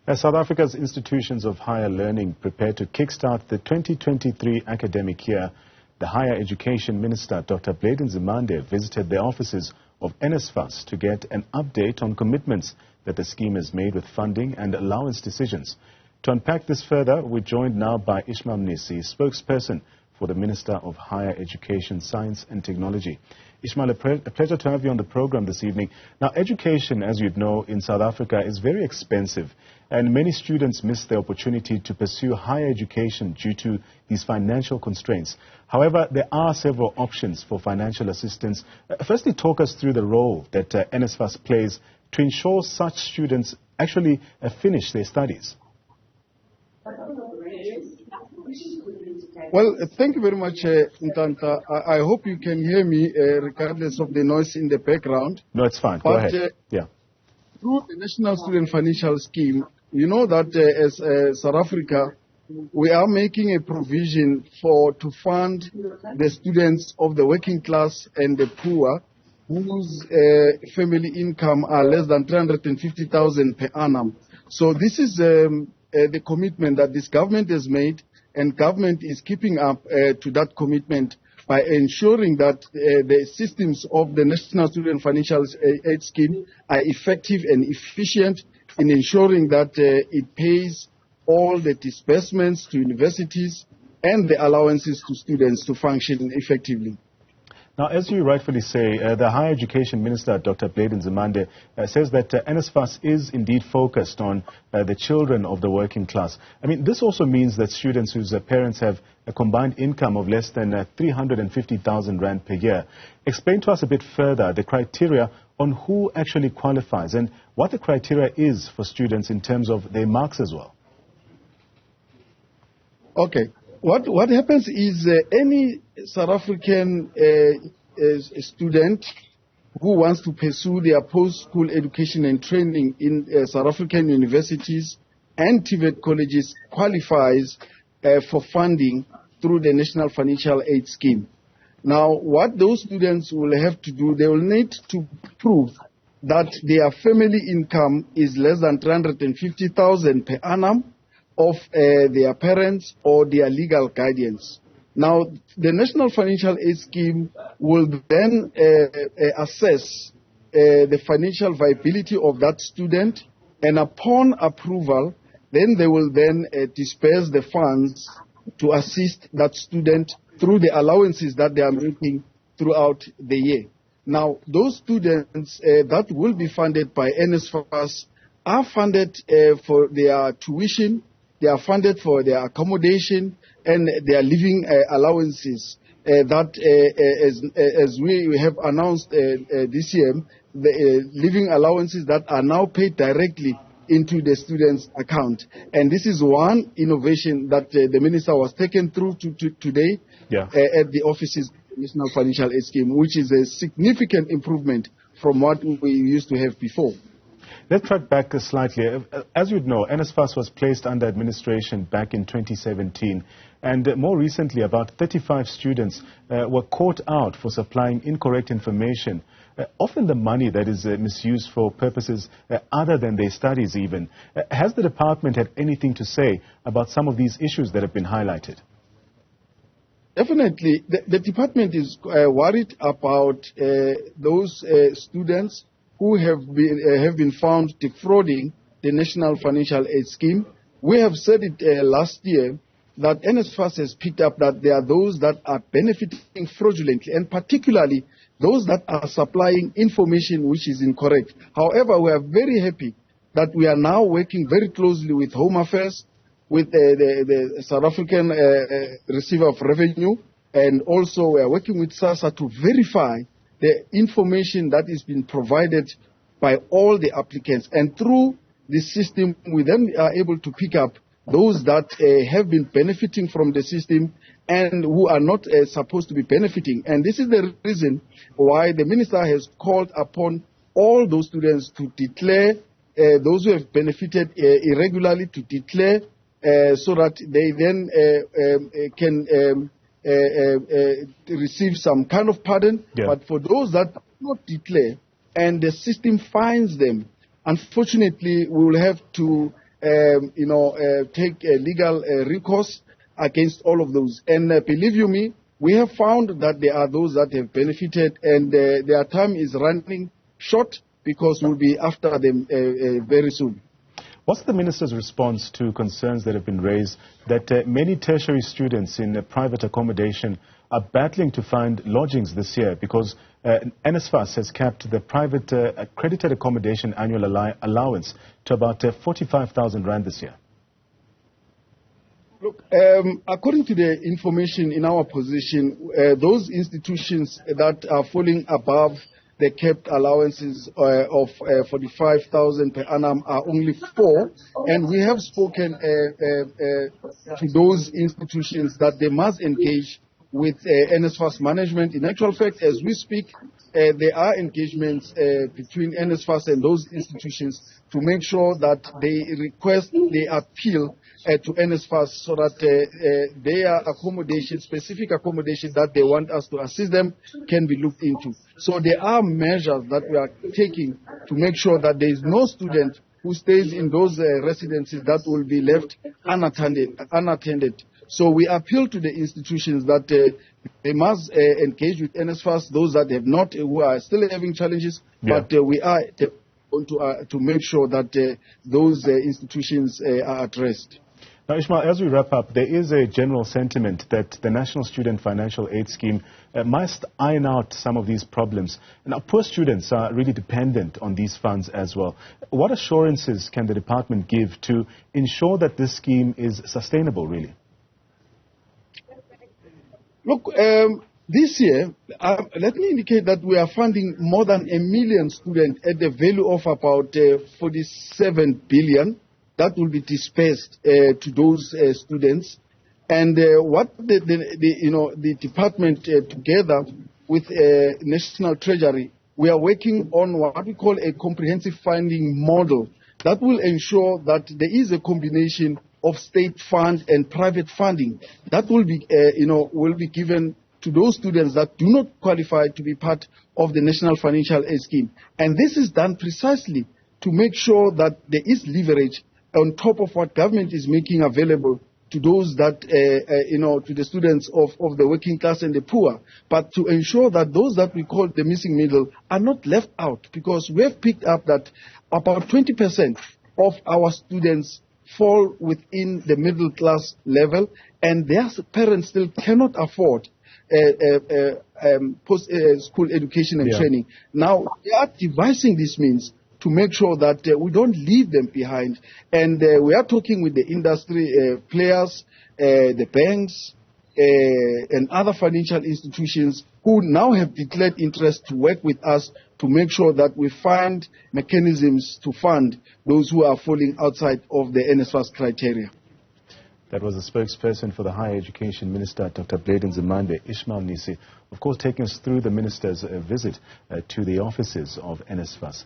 As South Africa's institutions of higher learning prepare to kickstart the 2023 academic year, the Higher Education Minister, Dr. Nzimande, visited the offices of NSFAS to get an update on commitments that the scheme has made with funding and allowance decisions. To unpack this further, we're joined now by Ismael Mnisi, spokesperson for the Minister of Higher Education, Science and Technology. Ismael, a pleasure to have you on the program this evening. Now, education, as you'd know, in South Africa is very expensive, and many students miss the opportunity to pursue higher education due to these financial constraints. However, there are several options for financial assistance. Firstly, talk us through the role that NSFAS plays to ensure such students actually finish their studies. Well, thank you very much, Ntanta. I hope you can hear me regardless of the noise in the background. No, it's fine. Go ahead. Through the National Student Financial Scheme, you know that as South Africa, we are making a provision to fund the students of the working class and the poor whose family income are less than 350,000 per annum. So this is the commitment that this government has made, and government is keeping up to that commitment by ensuring that the systems of the National Student Financial Aid Scheme are effective and efficient in ensuring that it pays all the disbursements to universities and the allowances to students to function effectively. Now, as you rightfully say, the Higher Education Minister, Dr. Nzimande, says that NSFAS is indeed focused on the children of the working class. I mean, this also means that students whose parents have a combined income of less than 350,000 rand per year. Explain to us a bit further the criteria on who actually qualifies and what the criteria is for students in terms of their marks as well. Okay. What happens is any South African student who wants to pursue their post-school education and training in South African universities and TVET colleges qualifies for funding through the National Financial Aid Scheme. Now, what those students will have to do, they will need to prove that their family income is less than 350,000 per annum of their parents or their legal guardians. Now, the National Financial Aid Scheme will then assess the financial viability of that student, and upon approval, then they will then disperse the funds to assist that student through the allowances that they are making throughout the year. Now, those students that will be funded by NSFAS are funded for their tuition, they are funded for their accommodation and their living allowances that, as we have announced this year, the living allowances that are now paid directly into the student's account. And this is one innovation that the minister was taken through today at the offices of the National Financial Aid Scheme, which is a significant improvement from what we used to have before. Let's track back slightly. As you know, NSFAS was placed under administration back in 2017, and more recently, about 35 students were caught out for supplying incorrect information, often the money that is misused for purposes other than their studies even. Has the department had anything to say about some of these issues that have been highlighted? Definitely. The department is worried about those students who have been found defrauding the National Financial Aid Scheme. We have said it last year that NSFAS has picked up that there are those that are benefiting fraudulently, and particularly those that are supplying information which is incorrect. However, we are very happy that we are now working very closely with Home Affairs, with the South African Receiver of Revenue, and also we are working with SASSA to verify the information that is being provided by all the applicants. And through this system, we then are able to pick up those that have been benefiting from the system and who are not supposed to be benefiting. And this is the reason why the minister has called upon all those students to declare, those who have benefited irregularly to declare, so that they then can receive some kind of pardon. But for those that do not declare and the system fines them, unfortunately we will have to take legal recourse against all of those. And believe you me, we have found that there are those that have benefited, and their time is running short because we'll be after them very soon. What's the Minister's response to concerns that have been raised that many tertiary students in private accommodation are battling to find lodgings this year because NSFAS has capped the private accredited accommodation annual allowance to about 45,000 rand this year? Look, according to the information in our position, those institutions that are falling above the capped allowances of 45,000 per annum are only 4, and we have spoken to those institutions that they must engage with NSFAS management. In actual fact, as we speak, there are engagements between NSFAS and those institutions to make sure that they appeal to NSFAS so that their accommodation, specific accommodation that they want us to assist them, can be looked into. So there are measures that we are taking to make sure that there is no student who stays in those residences that will be left unattended. So we appeal to the institutions that they must engage with NSFAS, those that have not, who are still having challenges, but we are going to make sure that those institutions are addressed. Now, Ismael, as we wrap up, there is a general sentiment that the National Student Financial Aid Scheme must iron out some of these problems. Now, poor students are really dependent on these funds as well. What assurances can the department give to ensure that this scheme is sustainable, really? Look, this year, let me indicate that we are funding more than 1 million students at the value of about 47 billion. That will be dispersed to those students. And what the department, together with National Treasury, we are working on what we call a comprehensive funding model that will ensure that there is a combination of state fund and private funding that will be given to those students that do not qualify to be part of the National Financial Aid Scheme. And this is done precisely to make sure that there is leverage on top of what government is making available to those that, to the students of the working class and the poor, but to ensure that those that we call the missing middle are not left out, because we have picked up that about 20% of our students fall within the middle class level, and their parents still cannot afford post-school education and training. Now, we are devising this means to make sure that we don't leave them behind. And we are talking with the industry players, the banks, and other financial institutions who now have declared interest to work with us to make sure that we find mechanisms to fund those who are falling outside of the NSFAS criteria. That was the spokesperson for the Higher Education Minister, Dr. Nzimande, Ismael Mnisi, of course taking us through the Minister's visit to the offices of NSFAS.